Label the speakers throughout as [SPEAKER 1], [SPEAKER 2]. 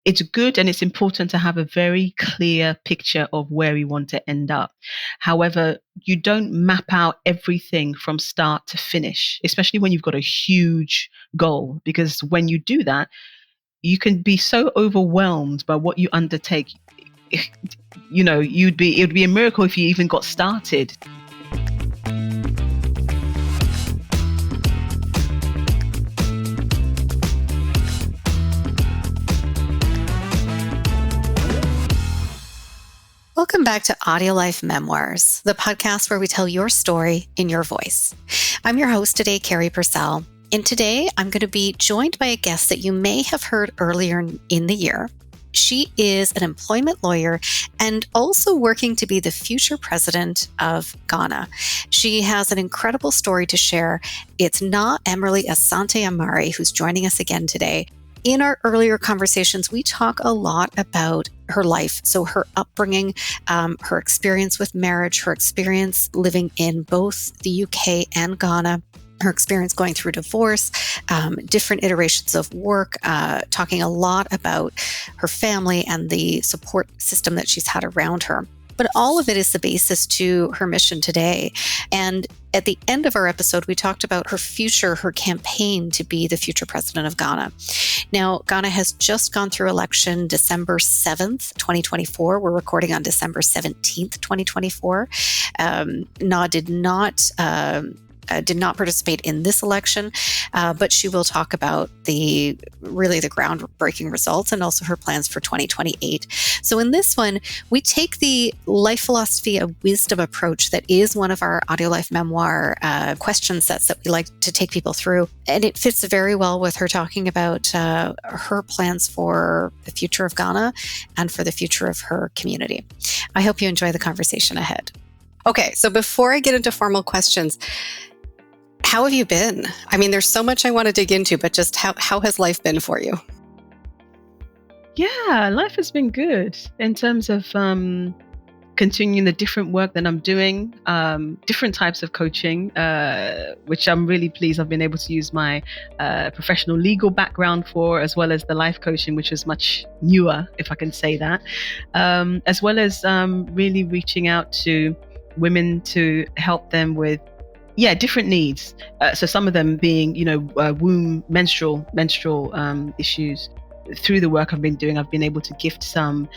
[SPEAKER 1] it's good and it's important to have a very clear picture of where we want to end up. However, you don't map out everything from start to finish, especially when you've got a huge goal, because when you do that, you can be so overwhelmed by what you undertake. You know, it would be a miracle if you even got started.
[SPEAKER 2] Welcome back to AudioLife Memoirs, the podcast where we tell your story in your voice. I'm your host today, Carrie Purcell, and today I'm going to be joined by a guest that you may have heard earlier in the year. She is an employment lawyer and also working to be the future president of Ghana. She has an incredible story to share. It's Naa Amerley Asante-Armar who's joining us again today. In our earlier conversations, we talk a lot about her life. So her upbringing, her experience with marriage, her experience living in both the UK and Ghana, her experience going through divorce, different iterations of work, talking a lot about her family and the support system that she's had around her. But all of it is the basis to her mission today. And at the end of our episode, we talked about her future, her campaign to be the future president of Ghana. Now, Ghana has just gone through election December 7th, 2024. We're recording on December 17th, 2024. Naa did not participate in this election, but she will talk about the groundbreaking results and also her plans for 2028. So in this one, we take the life philosophy of wisdom approach that is one of our AudioLife Memoir question sets that we like to take people through. And it fits very well with her talking about her plans for the future of Ghana and for the future of her community. I hope you enjoy the conversation ahead. Okay, so before I get into formal questions, how have you been? I mean, there's so much I want to dig into, but just how has life been for you?
[SPEAKER 1] Yeah, life has been good in terms of continuing the different work that I'm doing, different types of coaching, which I'm really pleased I've been able to use my professional legal background for, as well as the life coaching, which is much newer, if I can say that, as well as really reaching out to women to help them with different needs. So some of them being, womb, menstrual issues. Through the work I've been doing, I've been able to gift some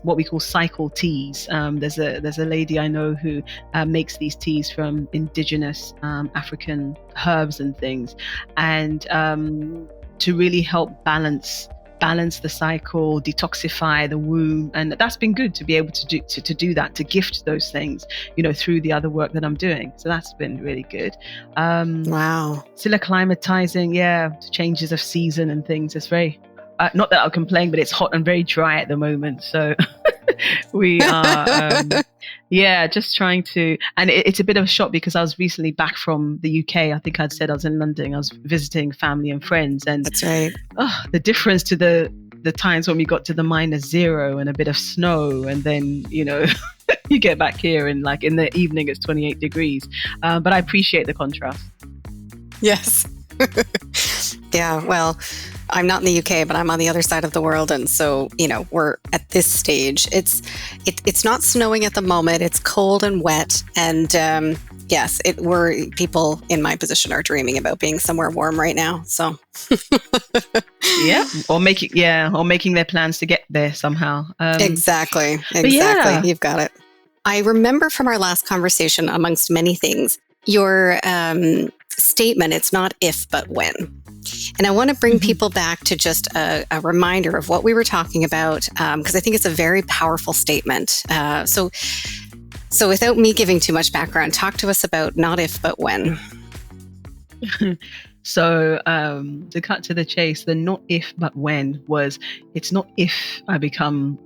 [SPEAKER 1] what we call cycle teas. There's a lady I know who makes these teas from indigenous African herbs and things, and to really help balance the cycle, detoxify the womb. And that's been good to be able to do that, to gift those things, through the other work that I'm doing. So that's been really good.
[SPEAKER 2] Wow.
[SPEAKER 1] Still acclimatizing, to changes of season and things. It's very, not that I'll complain, but it's hot and very dry at the moment. So we are, just trying to, and it's a bit of a shock because I was recently back from the UK. I think I'd said I was in London. I was visiting family and friends, and
[SPEAKER 2] that's right.
[SPEAKER 1] The difference to the times when we got to the -0 and a bit of snow, and then you get back here and like in the evening it's 28 degrees. But I appreciate the contrast.
[SPEAKER 2] Yes. Yeah. Well, I'm not in the UK, but I'm on the other side of the world. And so, we're at this stage. It's not snowing at the moment. It's cold and wet. And yes, people in my position are dreaming about being somewhere warm right now. So
[SPEAKER 1] or making their plans to get there somehow.
[SPEAKER 2] Exactly.
[SPEAKER 1] Yeah.
[SPEAKER 2] You've got it. I remember from our last conversation, amongst many things, your statement, it's not if, but when. And I want to bring people back to just a reminder of what we were talking about, because I think it's a very powerful statement. So without me giving too much background, talk to us about not if, but when.
[SPEAKER 1] So to cut to the chase, the not if, but when was, it's not if I become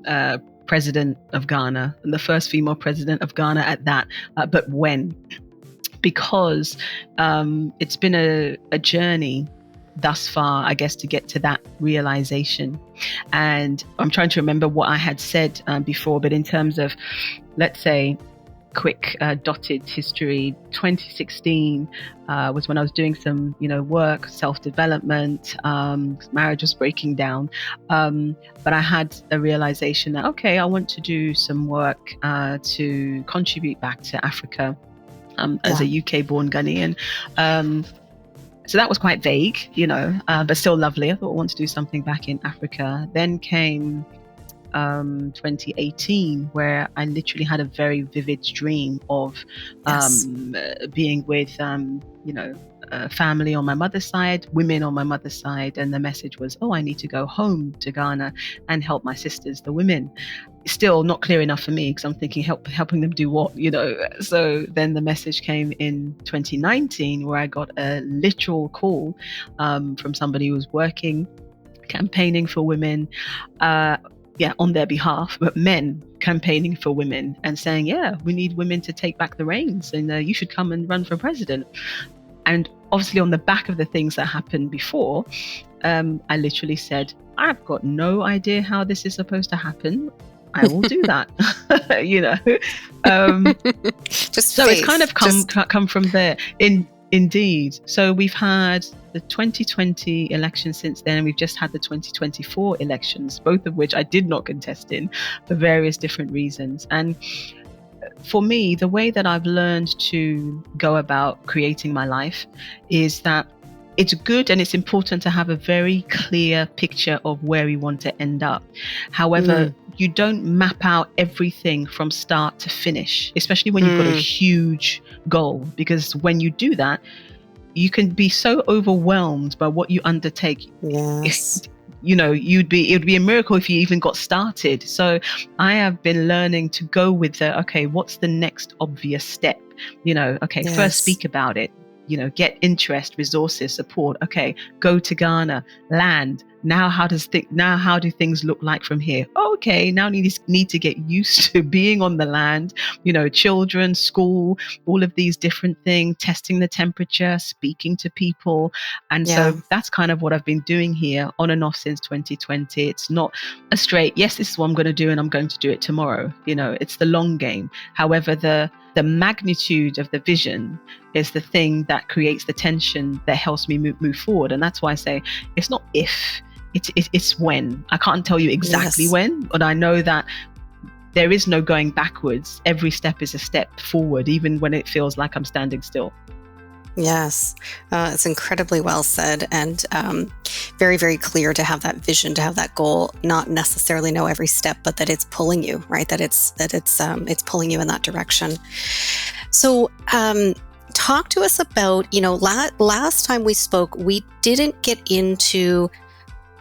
[SPEAKER 1] president of Ghana, and the first female president of Ghana at that, but when. Because it's been a journey thus far, I guess, to get to that realization. And I'm trying to remember what I had said before, but in terms of, let's say, quick dotted history. 2016 was when I was doing some, work, self-development. Marriage was breaking down, but I had a realization that I want to do some work to contribute back to Africa as a UK-born Ghanaian. So that was quite vague, but still lovely. I thought I want to do something back in Africa. Then came 2018, where I literally had a very vivid dream of being with family on my mother's side, women on my mother's side, and the message was, I need to go home to Ghana and help my sisters, the women. Still not clear enough for me, because I'm thinking helping them do what, So then the message came in 2019, where I got a literal call from somebody who was campaigning for women, on their behalf, but men campaigning for women and saying, we need women to take back the reins, and you should come and run for president. And obviously on the back of the things that happened before, I literally said, I've got no idea how this is supposed to happen. I will do that.
[SPEAKER 2] Just
[SPEAKER 1] so it's kind of come from there. Indeed. So we've had the 2020 election since then, and we've just had the 2024 elections, both of which I did not contest in for various different reasons. And for me, the way that I've learned to go about creating my life is that it's good and it's important to have a very clear picture of where we want to end up. However, you don't map out everything from start to finish, especially when you've got a huge goal, because when you do that, you can be so overwhelmed by what you undertake.
[SPEAKER 2] Yes.
[SPEAKER 1] It would be a miracle if you even got started. So I have been learning to go with what's the next obvious step? First speak about it. Get interest, resources, support. Go to Ghana, land. Now how do things look like from here? Now need to get used to being on the land, children, school, all of these different things, testing the temperature, speaking to people. And so that's kind of what I've been doing here on and off since 2020. It's not a straight, yes, this is what I'm going to do and I'm going to do it tomorrow. It's the long game. However, the magnitude of the vision is the thing that creates the tension that helps me move forward. And that's why I say it's not if, it's when. I can't tell you exactly when, but I know that there is no going backwards. Every step is a step forward, even when it feels like I'm standing still.
[SPEAKER 2] Yes, it's incredibly well said, and very, very clear to have that vision, to have that goal, not necessarily know every step, but that it's pulling you, right? That it's pulling you in that direction. So, talk to us about, last time we spoke, we didn't get into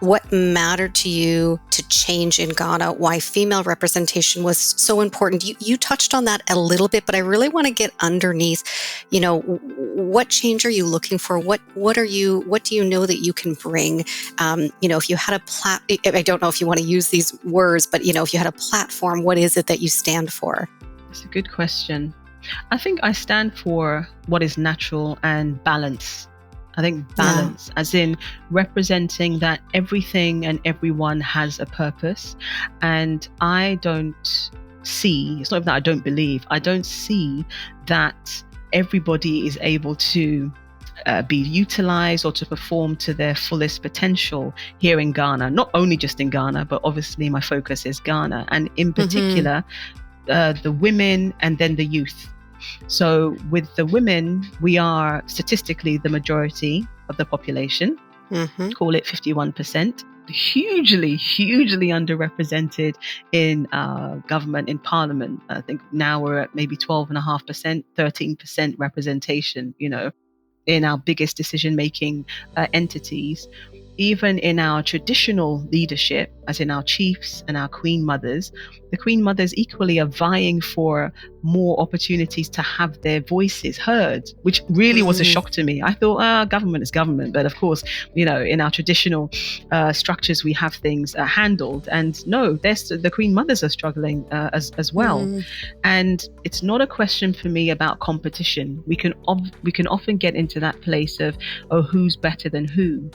[SPEAKER 2] what mattered to you to change in Ghana, why female representation was so important. You touched on that a little bit, but I really want to get underneath, what change are you looking for? What do you know that you can bring? If you had I don't know if you want to use these words, but if you had a platform, what is it that you stand for?
[SPEAKER 1] It's a good question. I think I stand for what is natural and balance. I think balance, as in representing that everything and everyone has a purpose. And I don't see, it's not even that I don't believe, I don't see that everybody is able to be utilized or to perform to their fullest potential here in Ghana. Not only just in Ghana, but obviously my focus is Ghana. And in particular, the women and then the youth. So with the women, we are statistically the majority of the population, call it 51%, hugely underrepresented in government, in parliament. I think now we're at maybe 12.5%, 13% representation, in our biggest decision-making entities. Even in our traditional leadership, as in our chiefs and our queen mothers, the queen mothers equally are vying for more opportunities to have their voices heard, which really was a shock to me. I thought, government is government. But of course, in our traditional structures, we have things handled. And no, the queen mothers are struggling as well. And it's not a question for me about competition. We can often get into that place of, who's better than who?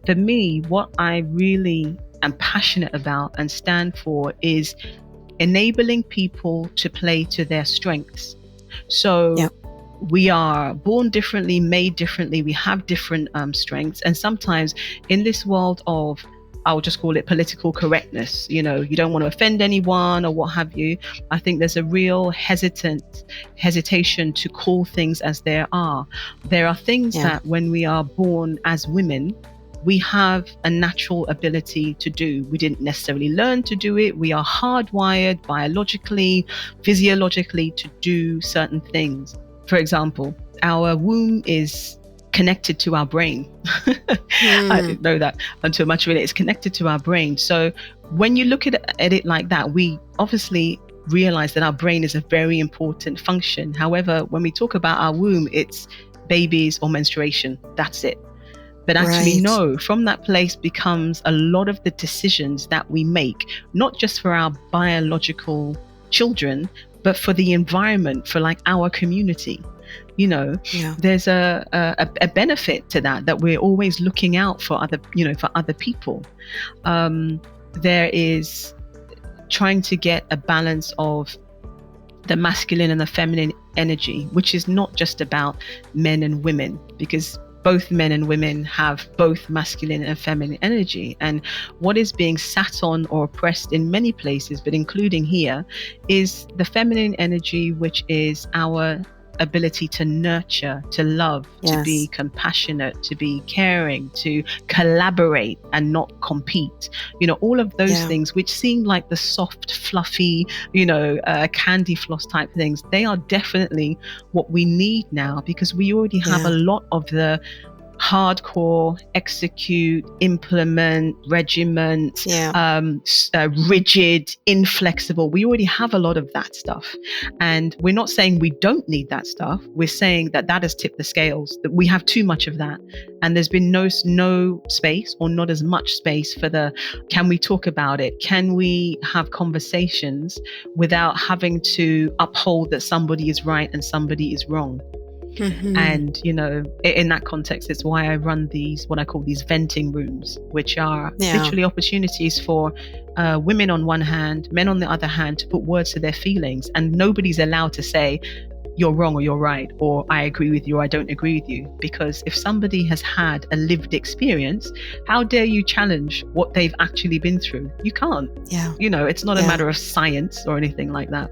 [SPEAKER 1] For me, what I really am passionate about and stand for is enabling people to play to their strengths. So we are born differently, made differently. We have different strengths. And sometimes in this world of, I'll just call it political correctness, you don't want to offend anyone or what have you. I think there's a real hesitation to call things as they are. There are things that when we are born as women, we have a natural ability to do. We didn't necessarily learn to do it. We are hardwired biologically, physiologically to do certain things. For example, our womb is connected to our brain. I didn't know that until much later. It's connected to our brain. So when you look at it like that, we obviously realize that our brain is a very important function. However, when we talk about our womb, it's babies or menstruation. That's it. But actually, no, from that place becomes a lot of the decisions that we make, not just for our biological children, but for the environment, for like our community. There's a benefit to that we're always looking out for other people. There is trying to get a balance of the masculine and the feminine energy, which is not just about men and women, because both men and women have both masculine and feminine energy. And what is being sat on or oppressed in many places, but including here, is the feminine energy, which is our ability to nurture, to love, to be compassionate, to be caring, to collaborate and not compete. All of those things which seem like the soft, fluffy, candy floss type things, they are definitely what we need now, because we already have a lot of the hardcore, execute, implement, regiment, rigid, inflexible. We already have a lot of that stuff. And we're not saying we don't need that stuff. We're saying that has tipped the scales, that we have too much of that. And there's been no space, or not as much space for can we talk about it? Can we have conversations without having to uphold that somebody is right and somebody is wrong? Mm-hmm. And, in that context, it's why I run what I call these venting rooms, which are literally opportunities for women on one hand, men on the other hand, to put words to their feelings. And nobody's allowed to say, you're wrong or you're right, or I agree with you or I don't agree with you. Because if somebody has had a lived experience, how dare you challenge what they've actually been through? You can't. It's not a matter of science or anything like that.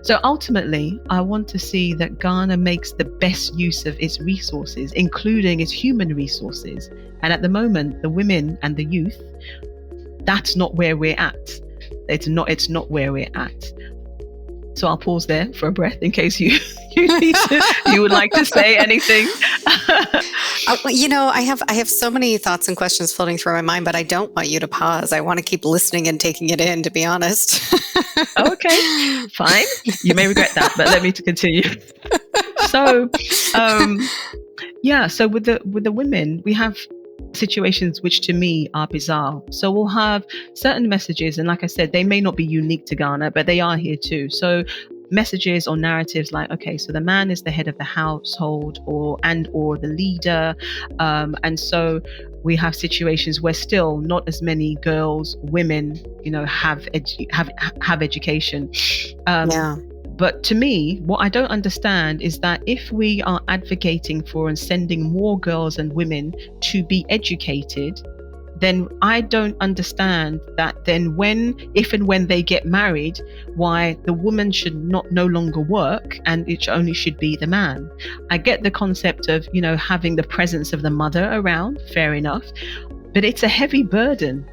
[SPEAKER 1] So ultimately, I want to see that Ghana makes the best use of its resources, including its human resources. And at the moment, the women and the youth, that's not where we're at. It's not where we're at. So I'll pause there for a breath in case you would like to say anything.
[SPEAKER 2] I have so many thoughts and questions floating through my mind, but I don't want you to pause. I want to keep listening and taking it in, to be honest.
[SPEAKER 1] Okay, fine. You may regret that, but let me continue. So, so with the women, we have situations which to me are bizarre. So we'll have certain messages, and like I said, they may not be unique to Ghana, but they are here too. So messages or narratives like, okay, so the man is the head of the household or the leader, and so we have situations where still not as many girls, women, have education. But to me, what I don't understand is that if we are advocating for and sending more girls and women to be educated, then I don't understand that then if and when they get married, why the woman should no longer work and it only should be the man. I get the concept of, having the presence of the mother around, fair enough, but it's a heavy burden.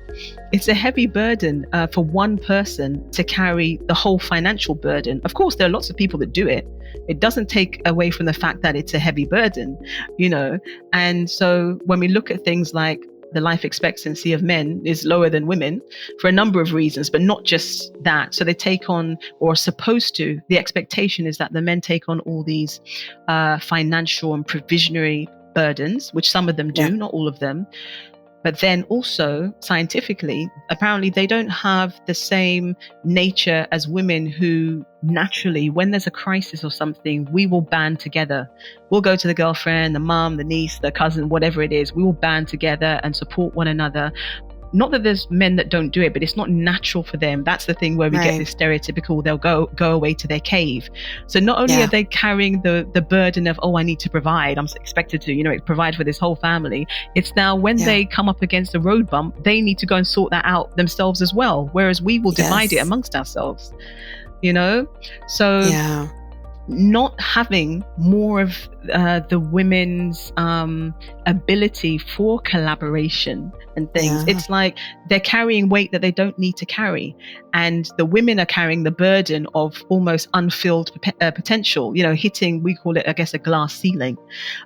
[SPEAKER 1] It's a heavy burden for one person to carry the whole financial burden. Of course, there are lots of people that do it. It doesn't take away from the fact that it's a heavy burden, And so when we look at things like the life expectancy of men is lower than women for a number of reasons, but not just that. So they take on, or are supposed to, the expectation is that the men take on all these financial and provisionary burdens, which some of them do, not all of them. But then also scientifically, apparently they don't have the same nature as women who naturally, when there's a crisis or something, we will band together. We'll go to the girlfriend, the mom, the niece, the cousin, whatever it is. We will band together and support one another. not that there's men that don't do it, but it's not natural for them. That's the thing where we get this stereotypical, they'll go away to their cave. So not only are they carrying the burden of, I need to provide, I'm expected to, provide for this whole family. It's now when they come up against a road bump, they need to go and sort that out themselves as well. Whereas we will divide it amongst ourselves, So not having more of the women's ability for collaboration and things. It's like they're carrying weight that they don't need to carry. And the women are carrying the burden of almost unfilled potential, hitting, we call it, I guess, a glass ceiling,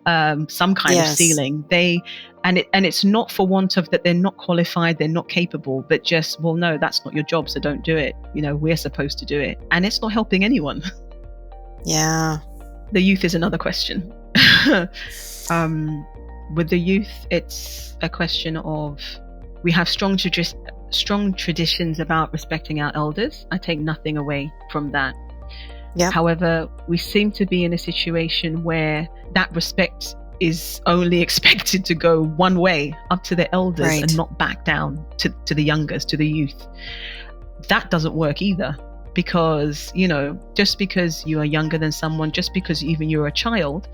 [SPEAKER 1] some kind of ceiling. And it's not for want of that they're not qualified, they're not capable, but just, well, no, that's not your job, so don't do it. We're supposed to do it. And it's not helping anyone.
[SPEAKER 2] Yeah.
[SPEAKER 1] The youth is another question. With the youth, it's a question of, we have strong traditions about respecting our elders. I take nothing away from that. Yeah. However, we seem to be in a situation where that respect is only expected to go one way, up to the elders, and not back down to the youngest, to the youth. That doesn't work either. Because, just because you are younger than someone, just because even you're a child,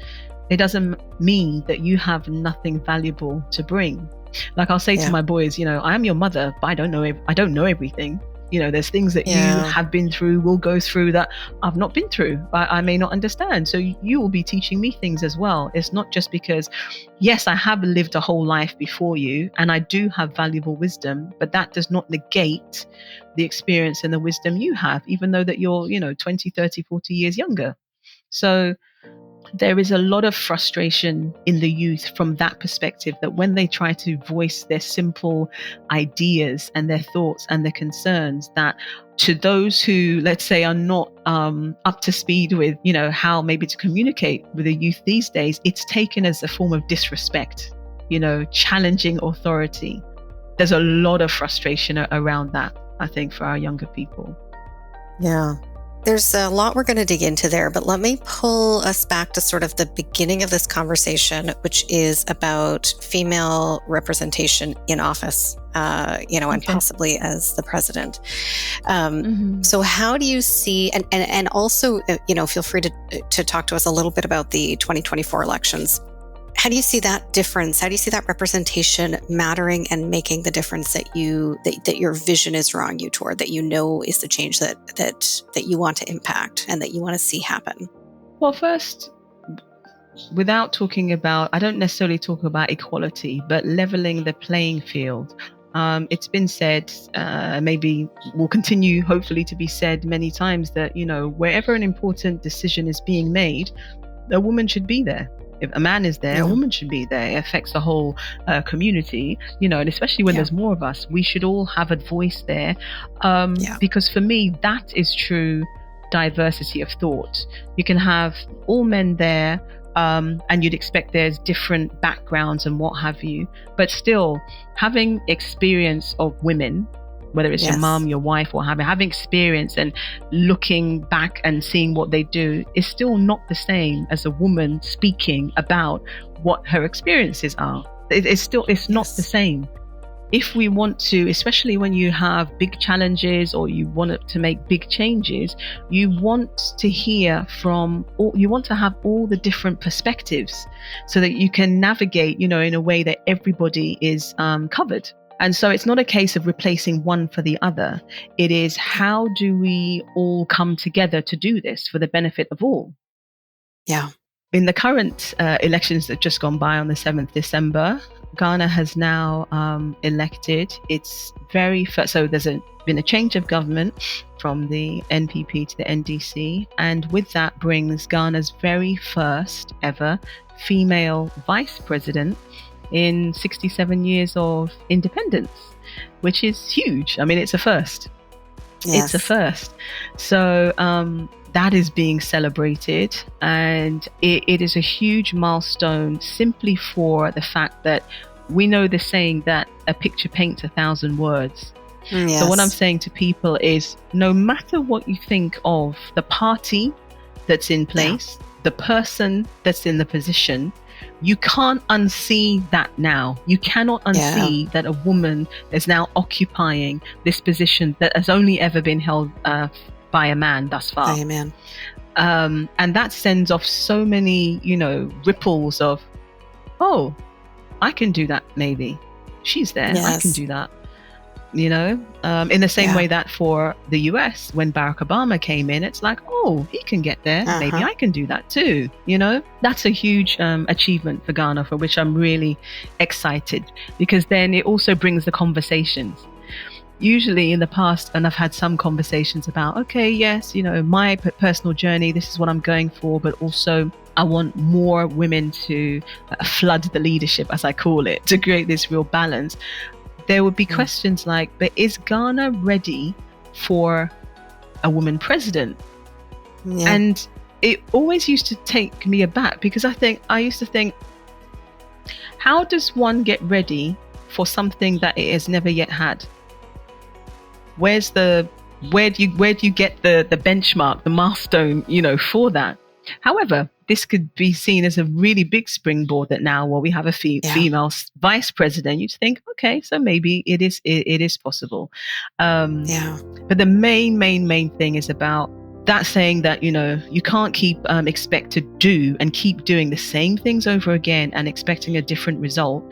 [SPEAKER 1] it doesn't mean that you have nothing valuable to bring. Like I'll say to my boys, I am your mother, but I don't know everything. There's things that you have been through, will go through, that I've not been through, I may not understand. So you will be teaching me things as well. It's not just because, yes, I have lived a whole life before you and I do have valuable wisdom, but that does not negate the experience and the wisdom you have, even though that you're, 20, 30, 40 years younger. So there is a lot of frustration in the youth from that perspective, that when they try to voice their simple ideas and their thoughts and their concerns, that to those who, let's say, are not up to speed with, how maybe to communicate with the youth these days, it's taken as a form of disrespect, challenging authority. There's a lot of frustration around that, I think, for our younger people.
[SPEAKER 2] Yeah. There's a lot we're going to dig into there, but let me pull us back to sort of the beginning of this conversation, which is about female representation in office, and possibly as the president. So how do you see, and also, feel free to talk to us a little bit about the 2024 elections. How do you see that difference? How do you see that representation mattering and making the difference that your vision is drawing you toward, that is the change that you want to impact and that you want to see happen?
[SPEAKER 1] Well, first, without talking about, I don't necessarily talk about equality, but leveling the playing field. It's been said, maybe will continue hopefully to be said many times, that, wherever an important decision is being made, a woman should be there. If a man is there, a woman should be there. It affects the whole community, and especially when there's more of us, we should all have a voice there. Because for me, that is true diversity of thought. You can have all men there, and you'd expect there's different backgrounds and what have you, but still having experience of women, whether it's your mom, your wife, or having experience and looking back and seeing what they do, is still not the same as a woman speaking about what her experiences are. It's not the same. If we want to, especially when you have big challenges or you want to make big changes, you want to hear you want to have all the different perspectives so that you can navigate, in a way that everybody is covered. And so it's not a case of replacing one for the other. It is, how do we all come together to do this for the benefit of all?
[SPEAKER 2] Yeah.
[SPEAKER 1] In the current elections that just gone by on the 7th December, Ghana has now elected its very first, so there's been a change of government from the NPP to the NDC, and with that brings Ghana's very first ever female vice president in 67 years of independence, which is huge. I mean, it's a first. It's a first. So that is being celebrated, and it is a huge milestone, simply for the fact that we know the saying that a picture paints 1,000 words. So what I'm saying to people is, no matter what you think of the party that's in place, the person that's in the position, you can't unsee that now. You cannot unsee that a woman is now occupying this position that has only ever been held by a man thus far.
[SPEAKER 2] Amen.
[SPEAKER 1] And that sends off so many, ripples of, oh, I can do that maybe. She's there. Yes. I can do that. In the same way that for the US, when Barack Obama came in, it's like, oh, he can get there. Maybe I can do that too. That's a huge achievement for Ghana, for which I'm really excited, because then it also brings the conversations. Usually in the past, and I've had some conversations about, okay, yes, my personal journey, this is what I'm going for, but also I want more women to flood the leadership, as I call it, to create this real balance. There would be questions like, but is Ghana ready for a woman president? Yeah. And it always used to take me aback, because I used to think, how does one get ready for something that it has never yet had? Where do you get the benchmark, the milestone, for that? However, this could be seen as a really big springboard, that now, we have a female vice president. You'd think, okay, so maybe it is possible. But the main thing is about that saying that, you can't keep expect to do and keep doing the same things over again and expecting a different result,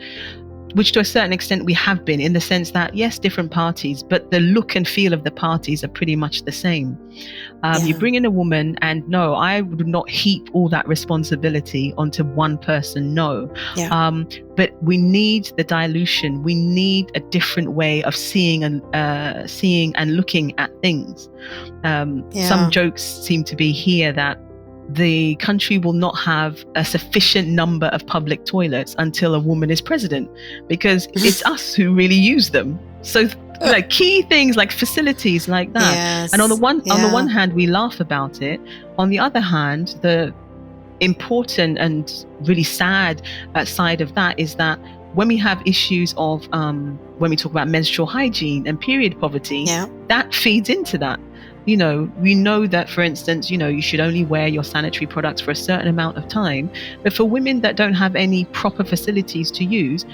[SPEAKER 1] which to a certain extent we have been, in the sense that, yes, different parties, but the look and feel of the parties are pretty much the same. You bring in a woman, and no, I would not heap all that responsibility onto one person, no. But we need the dilution. We need a different way of seeing and looking at things. Some jokes seem to be here that the country will not have a sufficient number of public toilets until a woman is president, because it's us who really use them. So like key things like facilities like that. Yes. And on the one hand, we laugh about it. On the other hand, the important and really sad side of that is that when we have issues of when we talk about menstrual hygiene and period poverty, that feeds into that. We know that, for instance, you should only wear your sanitary products for a certain amount of time. But for women that don't have any proper facilities to use,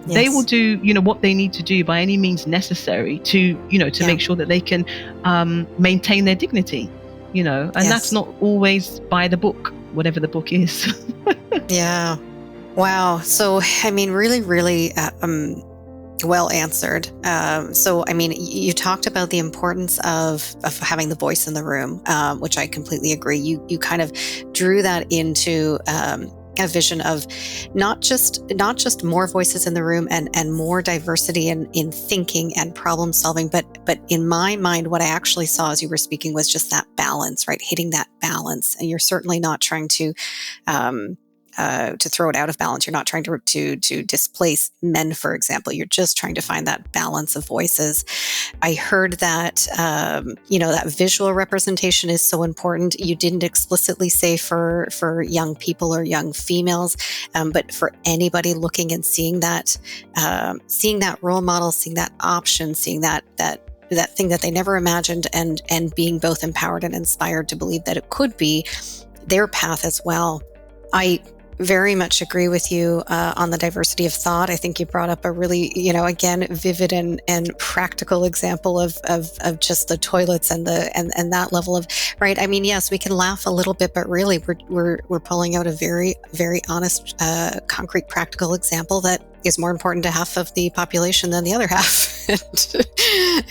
[SPEAKER 1] they will do, what they need to do by any means necessary to make sure that they can maintain their dignity, and that's not always by the book, whatever the book is.
[SPEAKER 2] Yeah. Wow. So, really, really, well answered. You talked about the importance of having the voice in the room, which I completely agree. You kind of drew that into a vision of not just more voices in the room and more diversity in thinking and problem solving, but in my mind, what I actually saw as you were speaking was just that balance, right? Hitting that balance. And you're certainly not trying to throw it out of balance. You're not trying to displace men, for example. You're just trying to find that balance of voices. I heard that, that visual representation is so important. You didn't explicitly say for young people or young females, but for anybody looking and seeing that role model, seeing that option, seeing that thing that they never imagined, and being both empowered and inspired to believe that it could be their path as well. I very much agree with you on the diversity of thought. I think you brought up a really, again, vivid and practical example of just the toilets and that level of, right? Yes, we can laugh a little bit, but really we're pulling out a very, very honest, concrete, practical example that is more important to half of the population than the other half.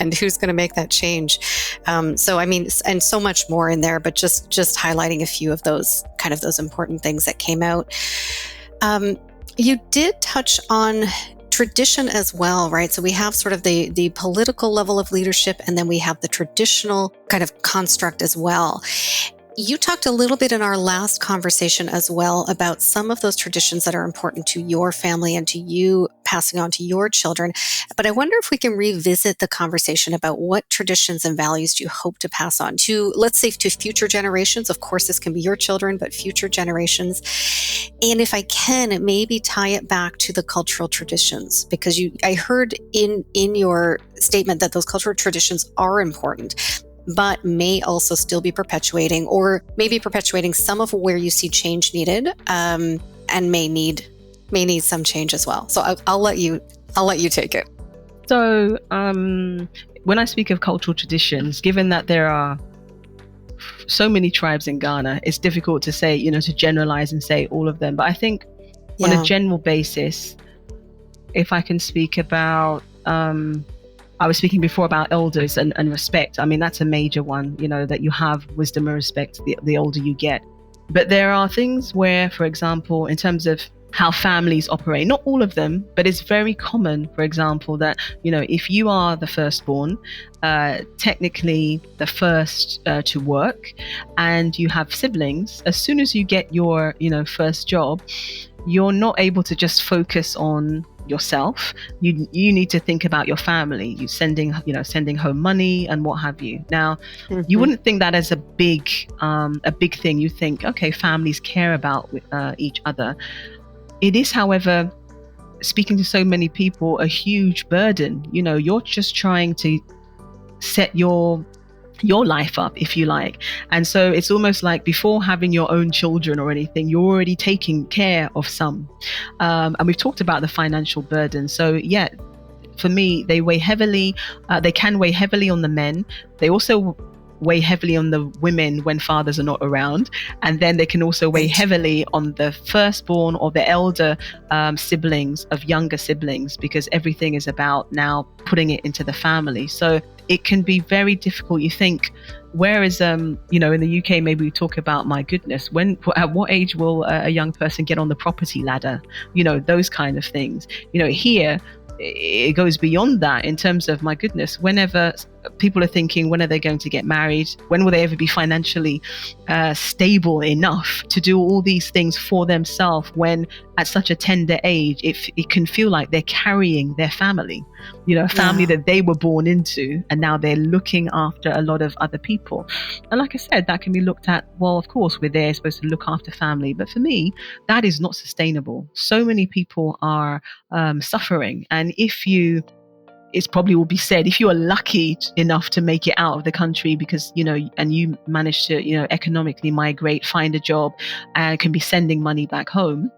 [SPEAKER 2] And who's going to make that change? And so much more in there, but just highlighting a few of those important things that came out. You did touch on tradition as well, right? So we have sort of the political level of leadership, and then we have the traditional kind of construct as well. You talked a little bit in our last conversation as well about some of those traditions that are important to your family and to you passing on to your children. But I wonder if we can revisit the conversation about what traditions and values do you hope to pass on to, let's say, to future generations. Of course, this can be your children, but future generations. And if I can, maybe tie it back to the cultural traditions, because I heard in your statement that those cultural traditions are important, but may also still be perpetuating, or maybe perpetuating some of where you see change needed. and may need some change as well. So I'll let you take it.
[SPEAKER 1] So when I speak of cultural traditions, given that there are so many tribes in Ghana, it's difficult to say, to generalize and say all of them. But I think on a general basis, if I can speak about, I was speaking before about elders and respect. I mean, that's a major one, that you have wisdom and respect the older you get. But there are things where, for example, in terms of how families operate, not all of them, but it's very common, for example, that, if you are the firstborn, technically the first to work, and you have siblings, as soon as you get your, first job, you're not able to just focus on yourself. You need to think about your family. You sending home money and what have you. Now, you wouldn't think that as a big thing. You think, okay, families care about each other. It is, however, speaking to so many people, a huge burden. You're just trying to set your life up, if you like. And so it's almost like before having your own children or anything, you're already taking care of some. And we've talked about the financial burden. So yeah, for me, they weigh heavily. They can weigh heavily on the men. They also weigh heavily on the women when fathers are not around. And then they can also weigh heavily on the firstborn or the elder siblings of younger siblings, because everything is about now putting it into the family. So it can be very difficult. You think, whereas, in the UK, maybe we talk about, my goodness, at what age will a young person get on the property ladder? Those kind of things. Here, it goes beyond that in terms of, my goodness, whenever people are thinking, when are they going to get married? When will they ever be financially stable enough to do all these things for themselves, when at such a tender age, it can feel like they're carrying their family, a family that they were born into, and now they're looking after a lot of other people. And like I said, that can be looked at, well, of course, we're there supposed to look after family. But for me, that is not sustainable. So many people are suffering. And it probably will be said, if you are lucky enough to make it out of the country because, and you manage to, economically migrate, find a job, and can be sending money back home,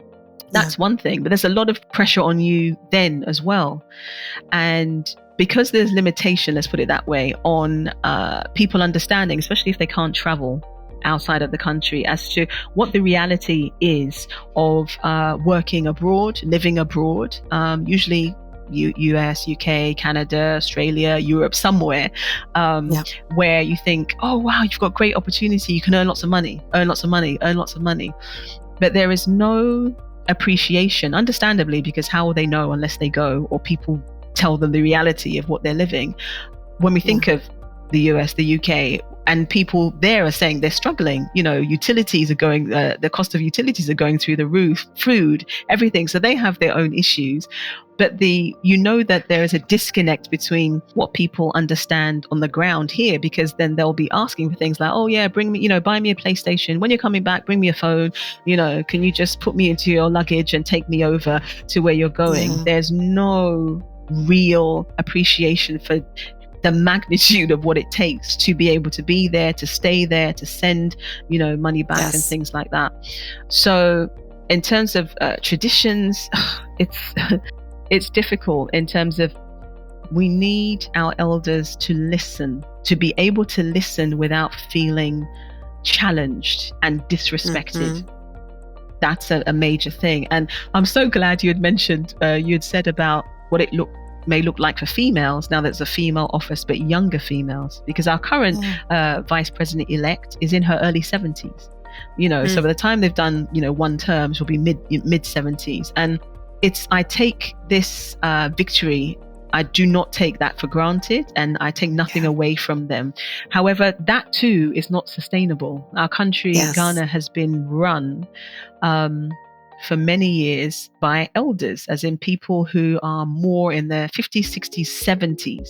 [SPEAKER 1] that's one thing. But there's a lot of pressure on you then as well. And because there's limitation, let's put it that way, on people understanding, especially if they can't travel outside of the country, as to what the reality is of working abroad, living abroad, usually US, UK, Canada, Australia, Europe, somewhere, where you think, oh, wow, you've got great opportunity. You can earn lots of money. But there is no appreciation, understandably, because how will they know unless they go, or people tell them the reality of what they're living? When we think of the US, the UK, and people there are saying they're struggling, utilities are going, the cost of utilities are going through the roof, food, everything. So they have their own issues. But that there is a disconnect between what people understand on the ground here, because then they'll be asking for things like, oh yeah, bring me, buy me a PlayStation. When you're coming back, bring me a phone. Can you just put me into your luggage and take me over to where you're going? Yeah. There's no real appreciation for the magnitude of what it takes to be able to be there, to stay there, to send, money back and things like that. So in terms of traditions, it's difficult in terms of, we need our elders to listen, to be able to listen without feeling challenged and disrespected. That's a major thing. And I'm so glad you had mentioned, you had said about what it may look like for females now that there's a female office, but younger females, because our current vice president-elect is in her early 70s. So by the time they've done, one term, she'll be mid 70s. And I take this victory, I do not take that for granted, and I take nothing away from them. However, that too is not sustainable. Our country, Ghana, has been run for many years by elders, as in people who are more in their 50s, 60s, 70s.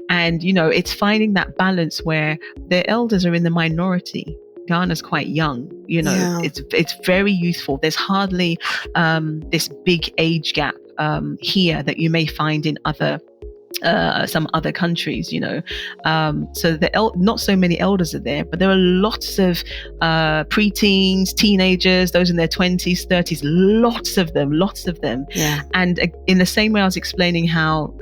[SPEAKER 1] And, it's finding that balance where the elders are in the minority. Ghana's quite young, it's very youthful. There's hardly this big age gap here that you may find in other some other countries, so not so many elders are there, but there are lots of preteens, teenagers, those in their 20s, 30s, lots of them.
[SPEAKER 2] Yeah.
[SPEAKER 1] And in the same way I was explaining how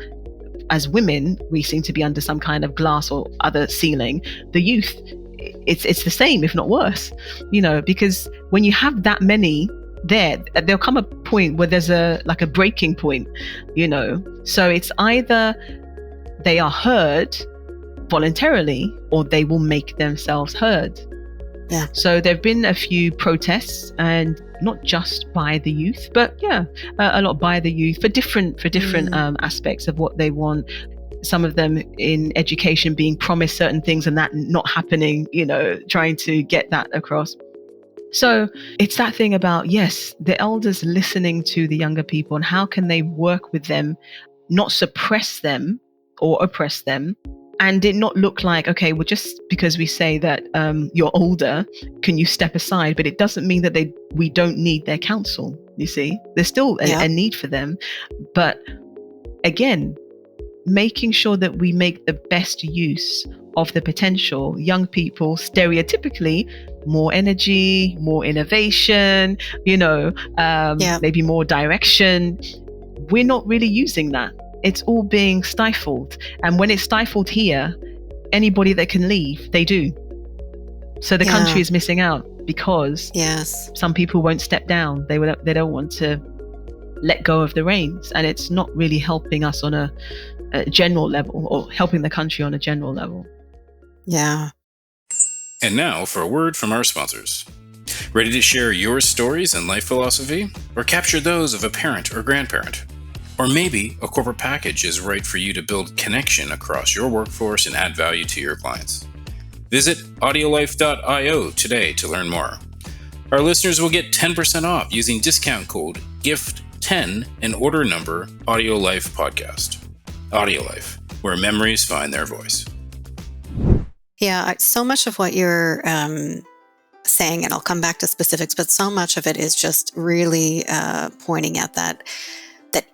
[SPEAKER 1] as women we seem to be under some kind of glass or other ceiling, the youth, it's the same, if not worse, because when you have that many there'll come a point where there's a breaking point, so it's either they are heard voluntarily or they will make themselves heard.
[SPEAKER 2] Yeah.
[SPEAKER 1] So there've been a few protests, and not just by the youth, but a lot by the youth for different aspects of what they want. Some of them in education being promised certain things and that not happening, trying to get that across. So it's that thing about, yes, the elders listening to the younger people and how can they work with them, not suppress them or oppress them, and it not look like, okay, well, just because we say that you're older, can you step aside? But it doesn't mean that we don't need their counsel, you see. There's still a need for them. But again, making sure that we make the best use of the potential. Young people, stereotypically, more energy, more innovation, maybe more direction. We're not really using that. It's all being stifled. And when it's stifled here, anybody that can leave, they do. So the country is missing out because some people won't step down. They don't want to let go of the reins. And it's not really helping us on a general level, or helping the country on a general level.
[SPEAKER 2] Yeah.
[SPEAKER 3] And now for a word from our sponsors. Ready to share your stories and life philosophy, or capture those of a parent or grandparent? Or maybe a corporate package is right for you to build connection across your workforce and add value to your clients. Visit audiolife.io today to learn more. Our listeners will get 10% off using discount code GIFT10 and order number AudioLife Podcast. AudioLife, where memories find their voice.
[SPEAKER 2] Yeah, so much of what you're saying, and I'll come back to specifics, but so much of it is just really pointing at that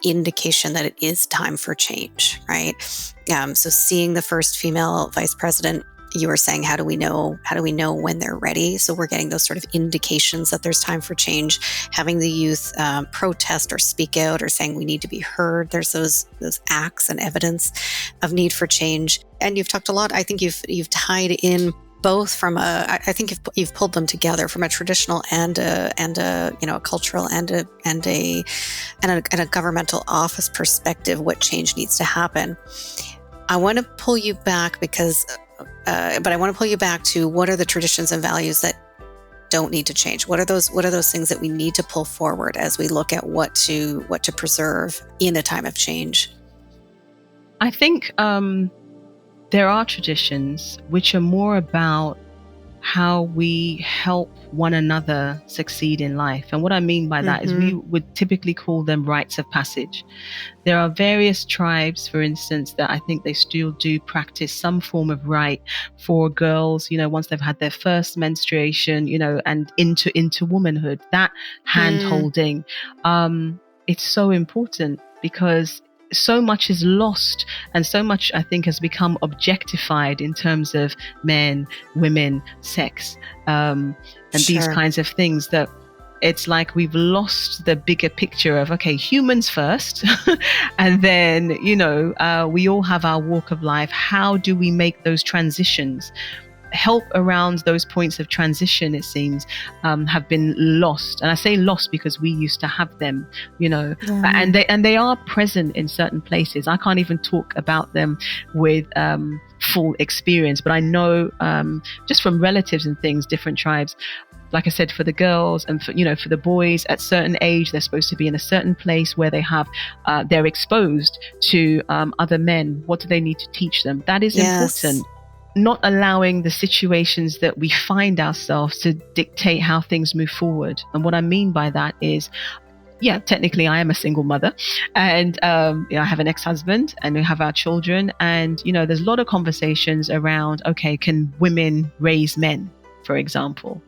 [SPEAKER 2] indication that it is time for change, right? So seeing the first female vice president, you were saying, how do we know when they're ready? So we're getting those sort of indications that there's time for change. Having the youth protest or speak out or saying we need to be heard. There's those acts and evidence of need for change. And you've talked a lot. I think you've tied in both from I think you've pulled them together from a traditional and a cultural and a governmental office perspective. What change needs to happen? I want to pull you back but I want to pull you back to what are the traditions and values that don't need to change? What are those things that we need to pull forward as we look at what to preserve in a time of change?
[SPEAKER 1] I think there are traditions which are more about how we help one another succeed in life. And what I mean by that is we would typically call them rites of passage. There are various tribes, for instance, that I think they still do practice some form of rite for girls, once they've had their first menstruation, and into womanhood, that hand holding. It's so important because so much is lost, and so much, I think, has become objectified in terms of men, women, sex, and these kinds of things, that it's like we've lost the bigger picture of, okay, humans first, and then, we all have our walk of life. How do we make those transitions? Help around those points of transition, it seems, have been lost. And I say lost because we used to have them, and they are present in certain places. I can't even talk about them with full experience, but I know just from relatives and things, different tribes, like I said, for the girls and for the boys at certain age, they're supposed to be in a certain place where they have they're exposed to other men. What do they need to teach them? That is important. Not allowing the situations that we find ourselves to dictate how things move forward. And what I mean by that is, technically I am a single mother, and I have an ex-husband, and we have our children, and there's a lot of conversations around, okay, can women raise men, for example?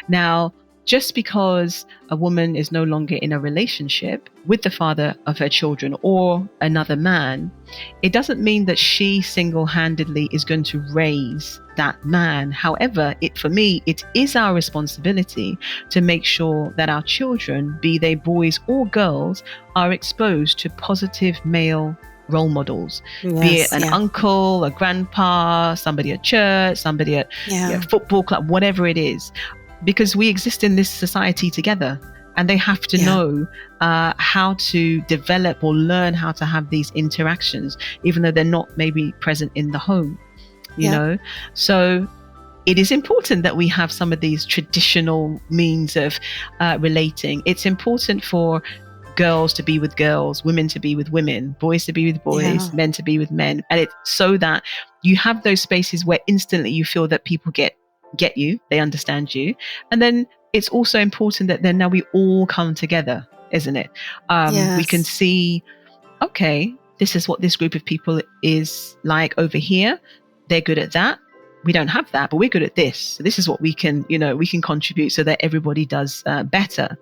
[SPEAKER 1] Now, just because a woman is no longer in a relationship with the father of her children or another man, it doesn't mean that she single-handedly is going to raise that man. However, for me, it is our responsibility to make sure that our children, be they boys or girls, are exposed to positive male role models, be it an uncle, a grandpa, somebody at church, somebody at football club, whatever it is. Because we exist in this society together, and they have to know how to develop or learn how to have these interactions, even though they're not maybe present in the home, you know? So it is important that we have some of these traditional means of relating. It's important for girls to be with girls, women to be with women, boys to be with boys, men to be with men. And it's so that you have those spaces where instantly you feel that people get you, they understand you. And then it's also important that then now we all come together, isn't it? We can see, okay, this is what this group of people is like over here. They're good at that. We don't have that, but we're good at this. So this is what we can contribute so that everybody does better.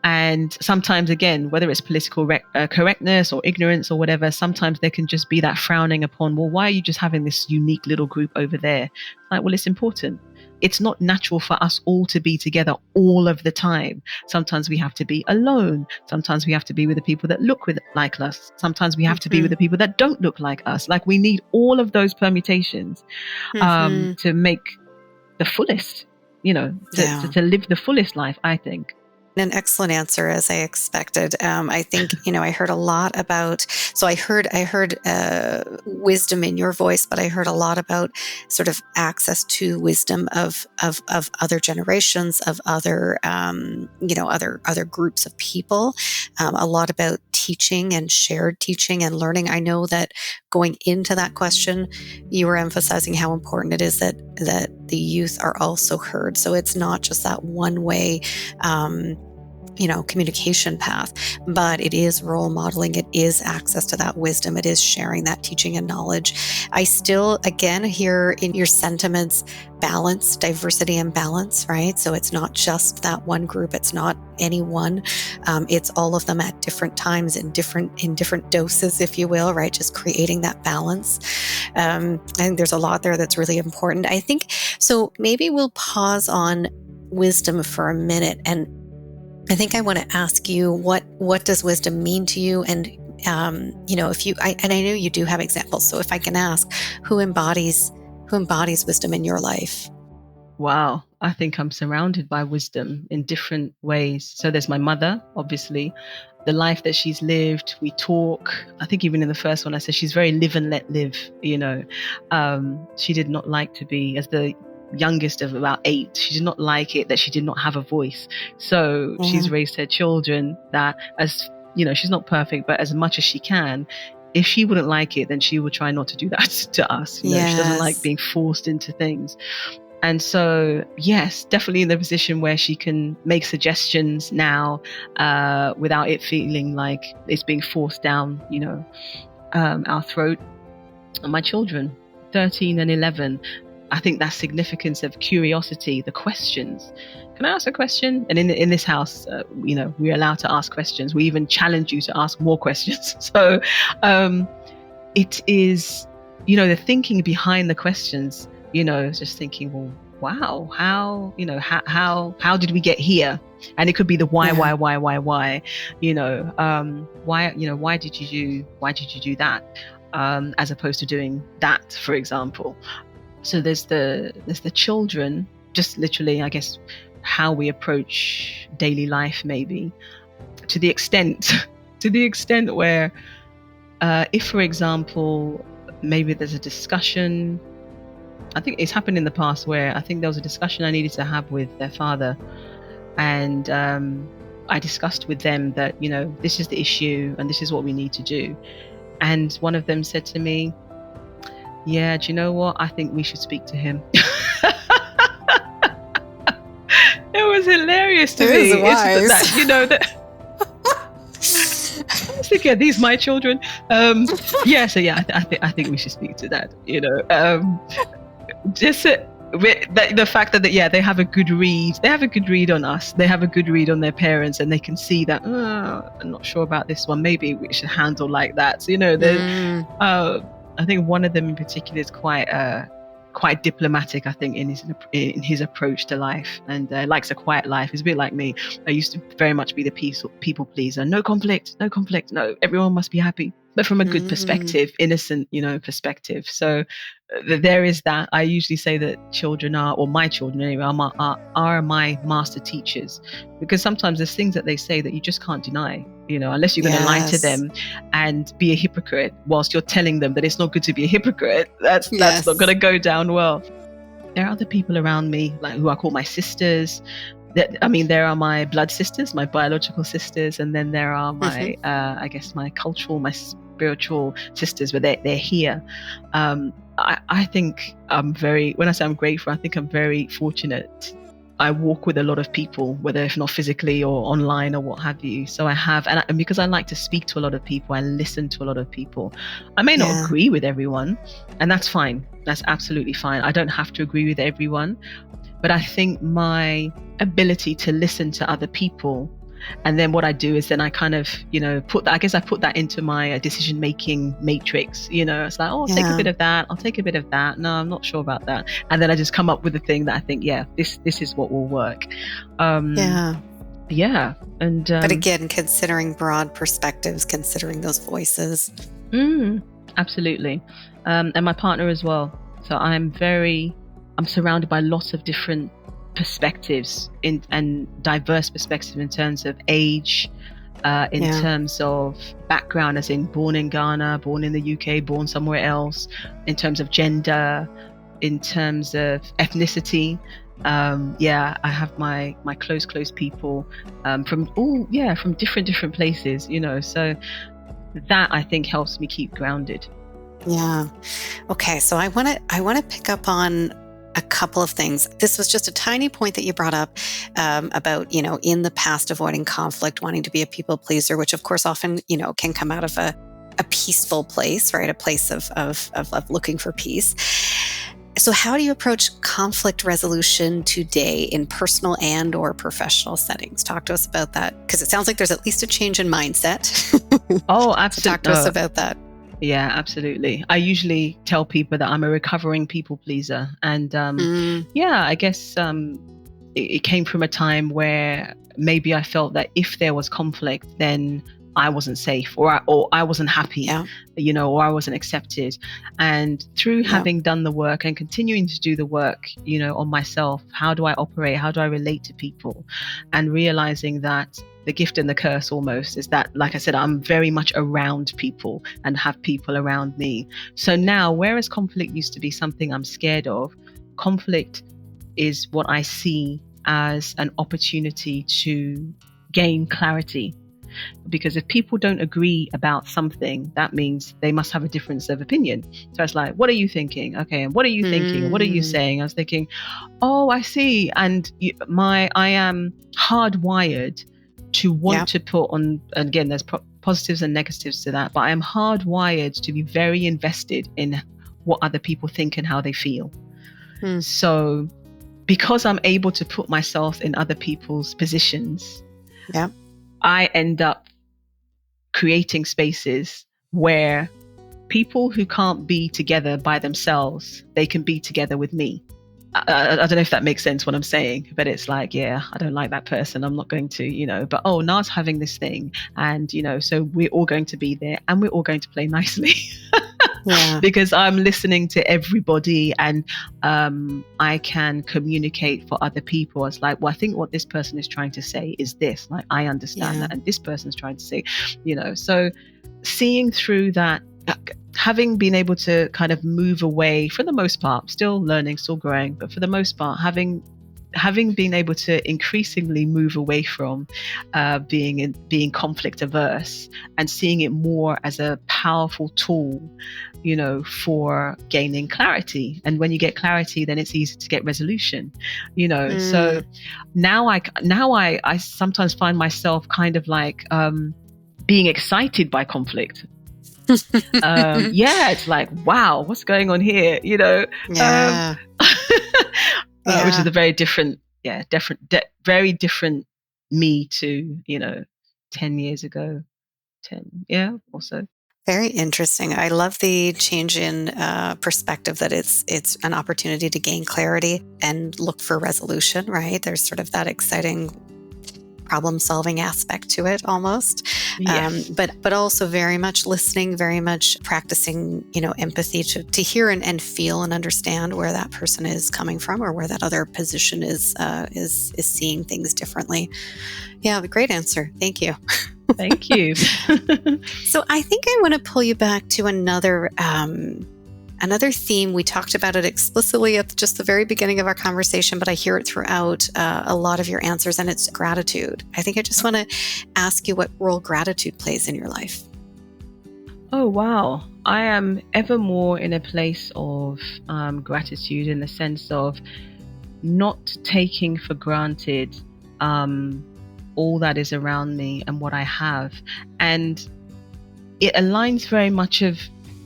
[SPEAKER 1] And sometimes, again, whether it's political correctness or ignorance or whatever, sometimes there can just be that frowning upon, well, why are you just having this unique little group over there? Like, well, it's important. It's not natural for us all to be together all of the time. Sometimes we have to be alone. Sometimes we have to be with the people that look like us. Sometimes we have to be with the people that don't look like us. Like, we need all of those permutations to make the fullest, to live the fullest life, I think.
[SPEAKER 2] An excellent answer, as I expected. I think, I heard a lot about, so I heard wisdom in your voice, but I heard a lot about sort of access to wisdom of other generations, of other, other groups of people, a lot about teaching and shared teaching and learning. I know that going into that question, you were emphasizing how important it is that the youth are also heard. So it's not just that one way, communication path, but it is role modeling. It is access to that wisdom. It is sharing that teaching and knowledge. I still, again, hear in your sentiments, balance, diversity and balance, right? So it's not just that one group. It's not any one. It's all of them at different times in different doses, if you will, right? Just creating that balance. I think there's a lot there that's really important. I think, so maybe we'll pause on wisdom for a minute, and I think I want to ask you, what does wisdom mean to you? And, if you, and I know you do have examples. So if I can ask, who embodies wisdom in your life?
[SPEAKER 1] Wow. I think I'm surrounded by wisdom in different ways. So there's my mother, obviously, the life that she's lived. We talk. I think even in the first one, I said she's very live and let live, She did not like to be, as the youngest of about 8, she did not like it that she did not have a voice. So she's raised her children that, as she's not perfect, but as much as she can, if she wouldn't like it, then she would try not to do that to us. She doesn't like being forced into things. And so, yes, definitely in the position where she can make suggestions now without it feeling like it's being forced down, our throat. And my children, 13 and 11, I think that significance of curiosity, the questions. Can I ask a question? And in this house, we're allowed to ask questions. We even challenge you to ask more questions. So it is, the thinking behind the questions, just thinking, well, wow, how did we get here? And it could be the why, why, why did you do that? As opposed to doing that, for example. So there's the children, just literally, I guess, how we approach daily life, maybe to the extent where, if, for example, maybe there's a discussion. I think it's happened in the past where I think there was a discussion I needed to have with their father, and I discussed with them that, this is the issue and this is what we need to do. And one of them said to me, yeah, do you know what? I think we should speak to him. It was hilarious to me.
[SPEAKER 2] It's wise.
[SPEAKER 1] That I was thinking, are these my children? I think we should speak to that. the fact that they have a good read. They have a good read on us. They have a good read on their parents, and they can see that I'm not sure about this one. Maybe we should handle like that. So I think one of them in particular is quite diplomatic, I think, in his approach to life, and likes a quiet life. He's a bit like me. I used to very much be the people pleaser. No conflict. No, everyone must be happy, but from a good perspective, innocent, perspective. So there is that. I usually say that children my children anyway, are my master teachers, because sometimes there's things that they say that you just can't deny, unless you're going to lie to them and be a hypocrite whilst you're telling them that it's not good to be a hypocrite. That's not going to go down well. There are other people around me, like who I call my sisters. There are my blood sisters, my biological sisters, and then there are my, I guess, my cultural, my spiritual sisters, but they're here. I think when I say I'm grateful, I think I'm very fortunate. I walk with a lot of people, whether if not physically or online or what have you. So I have, and because I like to speak to a lot of people, I listen to a lot of people. I may not agree with everyone, and that's fine. That's absolutely fine. I don't have to agree with everyone, but I think my ability to listen to other people, and then what I do is then I kind of, put that into my decision-making matrix. It's like, I'll take a bit of that. I'll take a bit of that. No, I'm not sure about that. And then I just come up with the thing that I think, this is what will work. Yeah. And
[SPEAKER 2] but again, considering broad perspectives, considering those voices.
[SPEAKER 1] Absolutely. And my partner as well. So I'm surrounded by lots of different perspectives and diverse perspectives in terms of age, in terms of background, as in born in Ghana, born in the UK, born somewhere else, in terms of gender, in terms of ethnicity. I have my close people from different places, so that I think helps me keep grounded.
[SPEAKER 2] Okay, so I want to pick up on a couple of things. This was just a tiny point that you brought up about, in the past, avoiding conflict, wanting to be a people pleaser, which of course often, can come out of a peaceful place, right? A place of looking for peace. So how do you approach conflict resolution today in personal and or professional settings? Talk to us about that, because it sounds like there's at least a change in mindset.
[SPEAKER 1] Oh, absolutely.
[SPEAKER 2] So talk to us about that.
[SPEAKER 1] Yeah, absolutely. I usually tell people that I'm a recovering people pleaser. And I guess it came from a time where maybe I felt that if there was conflict, then I wasn't safe, or I wasn't happy, or I wasn't accepted. And through having done the work and continuing to do the work, on myself, how do I operate? How do I relate to people? And realizing that the gift and the curse almost is that, like I said, I'm very much around people and have people around me. So now, whereas conflict used to be something I'm scared of, conflict is what I see as an opportunity to gain clarity. Because if people don't agree about something, that means they must have a difference of opinion. So it's like, what are you thinking? Okay, and what are you thinking? What are you saying? I was thinking, oh, I see. And I am hardwired to want to put on, and again, there's positives and negatives to that, but I am hardwired to be very invested in what other people think and how they feel. So because I'm able to put myself in other people's positions, I end up creating spaces where people who can't be together by themselves, they can be together with me. I don't know if that makes sense what I'm saying, but it's like, I don't like that person. I'm not going to, but Naa's having this thing, and, so we're all going to be there and we're all going to play nicely. Because I'm listening to everybody, and I can communicate for other people. It's like, well, I think what this person is trying to say is this. Like, I understand that, and this person's trying to say, so seeing through that, having been able to kind of move away, for the most part, still learning, still growing, but for the most part, having been able to increasingly move away from being conflict averse and seeing it more as a powerful tool, for gaining clarity. And when you get clarity, then it's easy to get resolution, So now I sometimes find myself kind of like being excited by conflict. It's like, wow, what's going on here? which is a very different, very different me to, 10 years ago, 10, or so.
[SPEAKER 2] Very interesting. I love the change in perspective that it's an opportunity to gain clarity and look for resolution, right? There's sort of that exciting problem-solving aspect to it almost.
[SPEAKER 1] Yes.
[SPEAKER 2] But also very much listening, very much practicing, empathy to hear and feel and understand where that person is coming from or where that other position is seeing things differently. Yeah, great answer. Thank you.
[SPEAKER 1] Thank you.
[SPEAKER 2] So I think I want to pull you back to another theme. We talked about it explicitly at just the very beginning of our conversation, but I hear it throughout a lot of your answers, and it's gratitude. I think I just want to ask you what role gratitude plays in your life.
[SPEAKER 1] Oh, wow. I am ever more in a place of gratitude, in the sense of not taking for granted all that is around me and what I have. And it aligns very much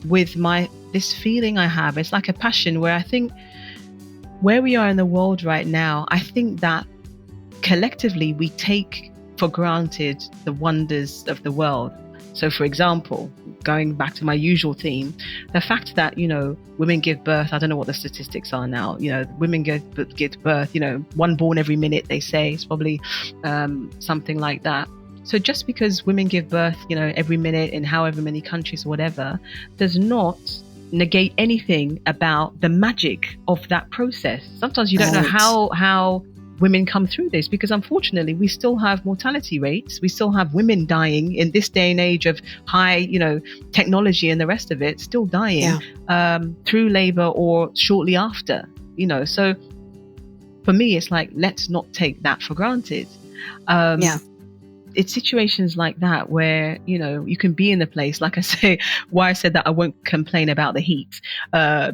[SPEAKER 1] with this feeling I have. It's like a passion where I think where we are in the world right now, I think that collectively we take for granted the wonders of the world. So for example, going back to my usual theme, the fact that, women give birth, I don't know what the statistics are now, women give birth, one born every minute, they say. It's probably something like that. So just because women give birth, every minute in however many countries or whatever, does not negate anything about the magic of that process. Sometimes you don't know how women come through this, because unfortunately we still have mortality rates. We still have women dying in this day and age of high, technology and the rest of it, still dying through labor or shortly after, So for me, it's like, let's not take that for granted. It's situations like that where, you can be in the place, like I say, why I said that I won't complain about the heat,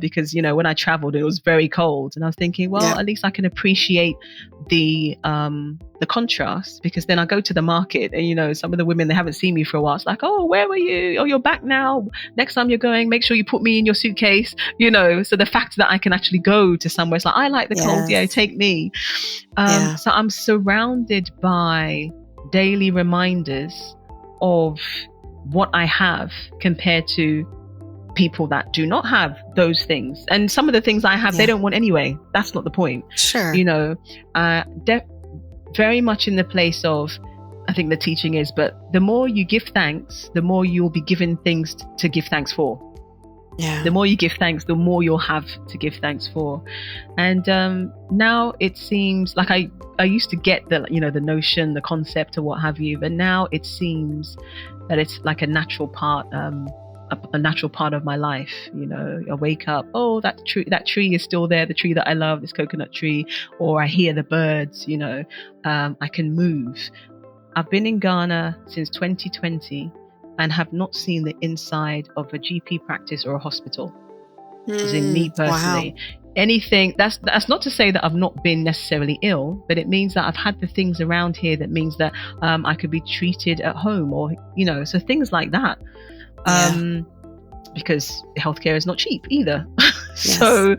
[SPEAKER 1] because, when I traveled, it was very cold, and I was thinking, well, at least I can appreciate the contrast, because then I go to the market and, some of the women, they haven't seen me for a while. It's like, oh, where were you? Oh, you're back now. Next time you're going, make sure you put me in your suitcase, so the fact that I can actually go to somewhere, it's like, I like the cold. Yeah, take me. So I'm surrounded by daily reminders of what I have compared to people that do not have those things. And some of the things I have, they don't want anyway. That's not the point.
[SPEAKER 2] Sure.
[SPEAKER 1] Very much in the place of, I think the teaching is, but the more you give thanks, the more you'll be given things to give thanks for. Yeah. The more you give thanks, the more you'll have to give thanks for. And now it seems like I used to get the notion, the concept or what have you, but now it seems that it's like a natural part of my life. I wake up, oh, that tree is still there, the tree that I love, this coconut tree, or I hear the birds, I can move. I've been in Ghana since 2020 and have not seen the inside of a GP practice or a hospital. As in me personally. Wow. Anything, that's not to say that I've not been necessarily ill, but it means that I've had the things around here that means that I could be treated at home, or, so things like that. Because healthcare is not cheap either. So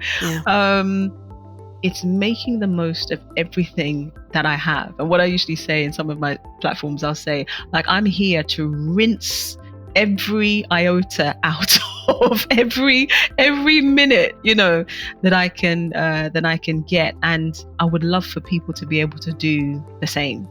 [SPEAKER 1] it's making the most of everything that I have. And what I usually say in some of my platforms, I'll say, like, I'm here to rinse every iota out of every minute, that I can get. And I would love for people to be able to do the same.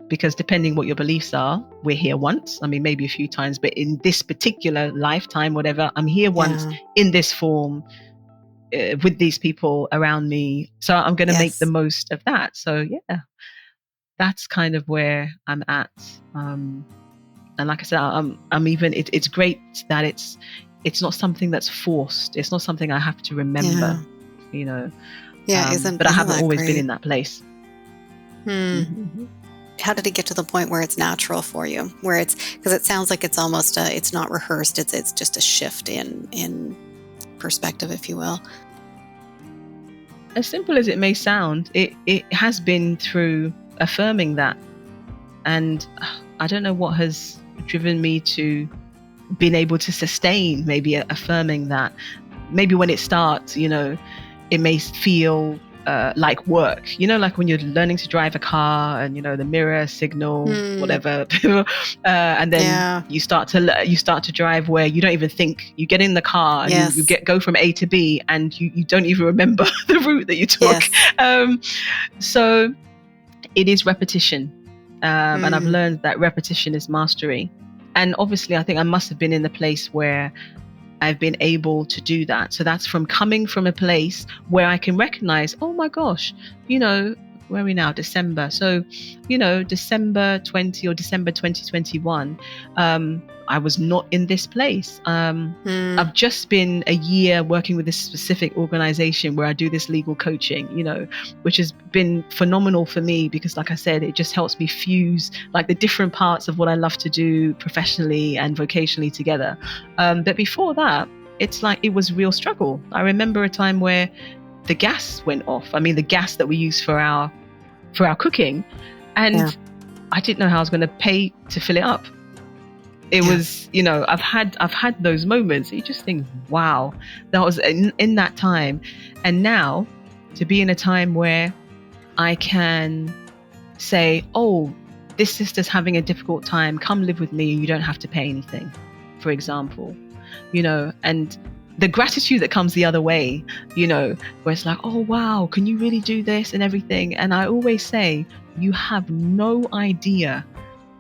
[SPEAKER 1] Because depending what your beliefs are, we're here once. I mean, maybe a few times, but in this particular lifetime, whatever, I'm here once in this form, with these people around me. So I'm going to make the most of that. So that's kind of where I'm at. And like I said, I'm even, it's great that it's not something that's forced. It's not something I have to remember, but I haven't always been in that place.
[SPEAKER 2] Mm-hmm. How did it get to the point where it's natural for you? Where because it sounds like it's almost it's not rehearsed. It's just a shift in perspective, if you will.
[SPEAKER 1] As simple as it may sound, it has been through affirming that. And I don't know what has driven me to being able to sustain maybe affirming that. Maybe when it starts, it may feel like work, like when you're learning to drive a car and the mirror signal, whatever, and then you start to drive where you don't even think. You get in the car and you go from A to B, and you don't even remember the route that you took. So it is repetition, and I've learned that repetition is mastery. And obviously, I think I must have been in the place where I've been able to do that. So that's from coming from a place where I can recognize, oh my gosh, where are we now? December. So, December 20 or December 2021, I was not in this place. I've just been a year working with this specific organization where I do this legal coaching, which has been phenomenal for me because, like I said, it just helps me fuse like the different parts of what I love to do professionally and vocationally together. But before that, it's like it was real struggle. I remember a time where the gas went off. I mean, the gas that we use for our cooking, and I didn't know how I was going to pay to fill it up. It was, I've had those moments. You just think, wow, that was in that time. And now to be in a time where I can say, oh, this sister's having a difficult time, come live with me and you don't have to pay anything, for example, and the gratitude that comes the other way, where it's like, oh, wow, can you really do this and everything? And I always say, you have no idea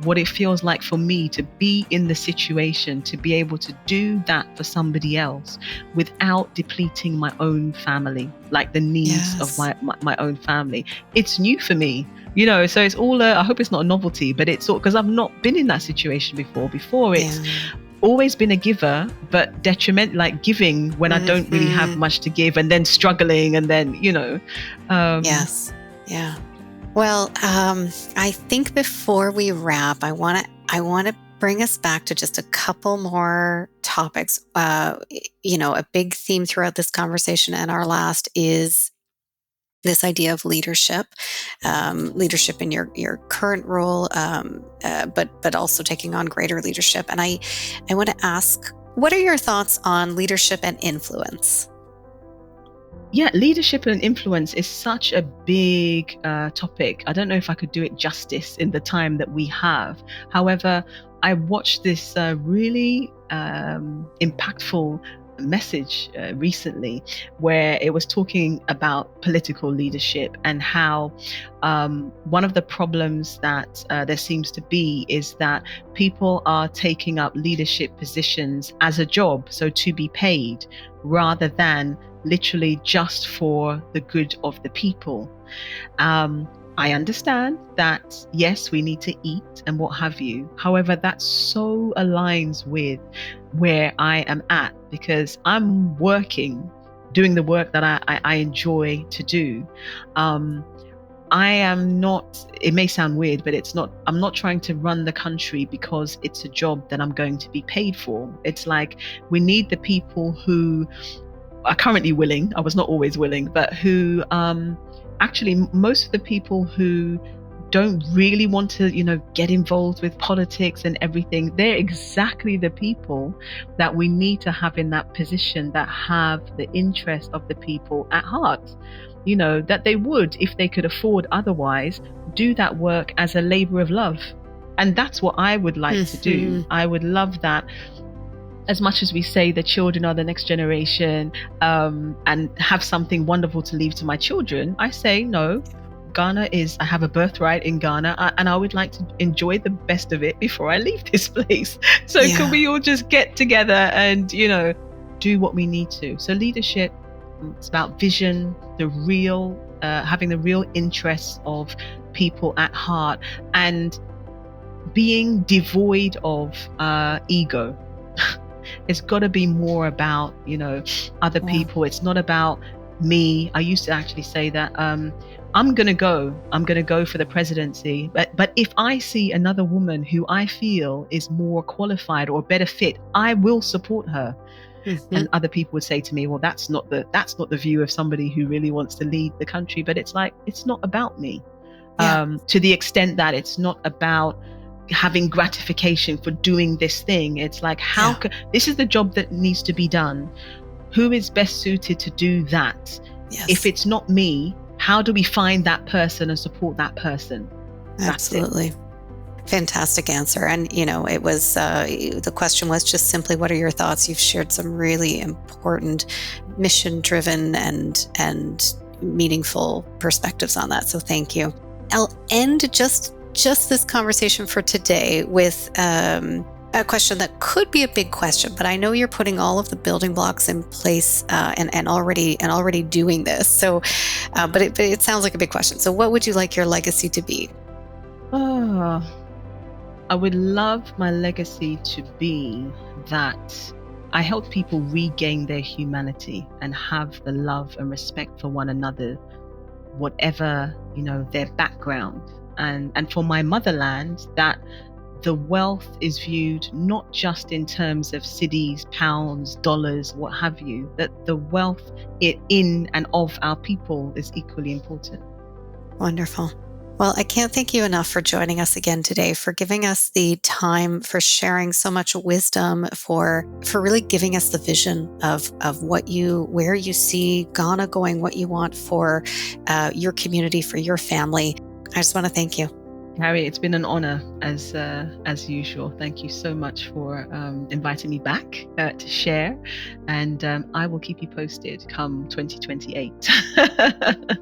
[SPEAKER 1] what it feels like for me to be in the situation, to be able to do that for somebody else without depleting my own family, like the needs of my own family. It's new for me, so it's all, I hope it's not a novelty, but it's all, because I've not been in that situation before. It's always been a giver, but detriment, like giving when I don't really have much to give, and then struggling, and then,
[SPEAKER 2] Well, I think before we wrap, I want to bring us back to just a couple more topics. A big theme throughout this conversation and our last is this idea of leadership in your current role, but also taking on greater leadership. And I want to ask, what are your thoughts on leadership and influence?
[SPEAKER 1] Yeah, leadership and influence is such a big topic. I don't know if I could do it justice in the time that we have. However, I watched this really impactful message recently where it was talking about political leadership and how one of the problems that there seems to be is that people are taking up leadership positions as a job, so to be paid, rather than literally just for the good of the people. I understand that, yes, we need to eat and what have you. However, that so aligns with where I am at, because I'm doing the work that I enjoy to do. I am not, it may sound weird, but I'm not trying to run the country because it's a job that I'm going to be paid for. It's like, we need the people who are currently willing, I was not always willing, but who actually, most of the people who don't really want to, get involved with politics and everything, they're exactly the people that we need to have in that position, that have the interest of the people at heart. That they would, if they could afford otherwise, do that work as a labor of love. And that's what I would like to do. I would love that. As much as we say the children are the next generation, and have something wonderful to leave to my children, I say no. Ghana I have a birthright in Ghana, and I would like to enjoy the best of it before I leave this place. So can we all just get together and, do what we need to? So leadership, it's about vision, having the real interests of people at heart, and being devoid of ego. It's got to be more about, other people. It's not about me. I used to actually say that I'm going to go for the presidency. But if I see another woman who I feel is more qualified or better fit, I will support her. And other people would say to me, well, that's not the view of somebody who really wants to lead the country. But it's like, it's not about me. To the extent that it's not about having gratification for doing this thing. It's like, this is the job that needs to be done. Who is best suited to do that?
[SPEAKER 2] Yes.
[SPEAKER 1] If it's not me, how do we find that person and support that person?
[SPEAKER 2] Absolutely. Fantastic answer. And, it was, the question was just simply, what are your thoughts? You've shared some really important mission-driven and meaningful perspectives on that. So thank you. I'll end just this conversation for today with a question that could be a big question, but I know you're putting all of the building blocks in place and already doing this. So, but it sounds like a big question. So, what would you like your legacy to be?
[SPEAKER 1] I would love my legacy to be that I help people regain their humanity and have the love and respect for one another, whatever, their background. And for my motherland, that the wealth is viewed not just in terms of cedis, pounds, dollars, what have you, that the wealth in and of our people is equally important.
[SPEAKER 2] Wonderful. Well, I can't thank you enough for joining us again today, for giving us the time, for sharing so much wisdom, for really giving us the vision of where you see Ghana going, what you want for your community, for your family. I just want to thank you.
[SPEAKER 1] Harry, it's been an honor as usual. Thank you so much for inviting me back to share, and I will keep you posted come 2028.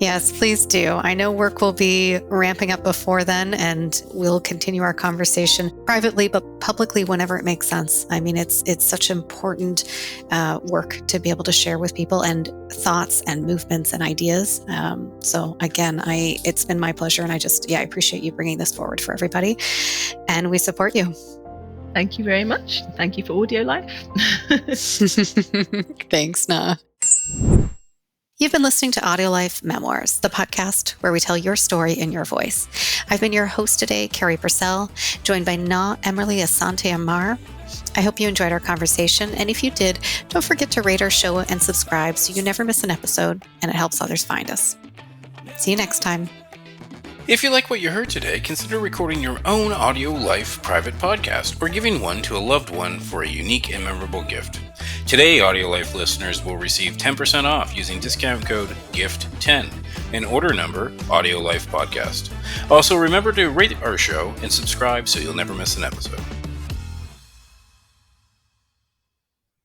[SPEAKER 2] Yes, please do. I know work will be ramping up before then, and we'll continue our conversation privately but publicly whenever it makes sense. I mean, it's such important work to be able to share with people, and thoughts and movements and ideas. So again, it's been my pleasure, and I appreciate you bringing this forward for everybody, and we support you.
[SPEAKER 1] Thank you very much. Thank you for AudioLife.
[SPEAKER 2] Thanks, Naa. You've been listening to AudioLife Memoirs, the podcast where we tell your story in your voice. I've been your host today, Carrie Purcell, joined by Naa Amerley Asante-Armar. I hope you enjoyed our conversation, and if you did, don't forget to rate our show and subscribe so you never miss an episode, and it helps others find us. See you next time.
[SPEAKER 3] If you like what you heard today, consider recording your own AudioLife private podcast or giving one to a loved one for a unique and memorable gift. Today, AudioLife listeners will receive 10% off using discount code GIFT10 and order number AudioLife Podcast. Also, remember to rate our show and subscribe so you'll never miss an episode.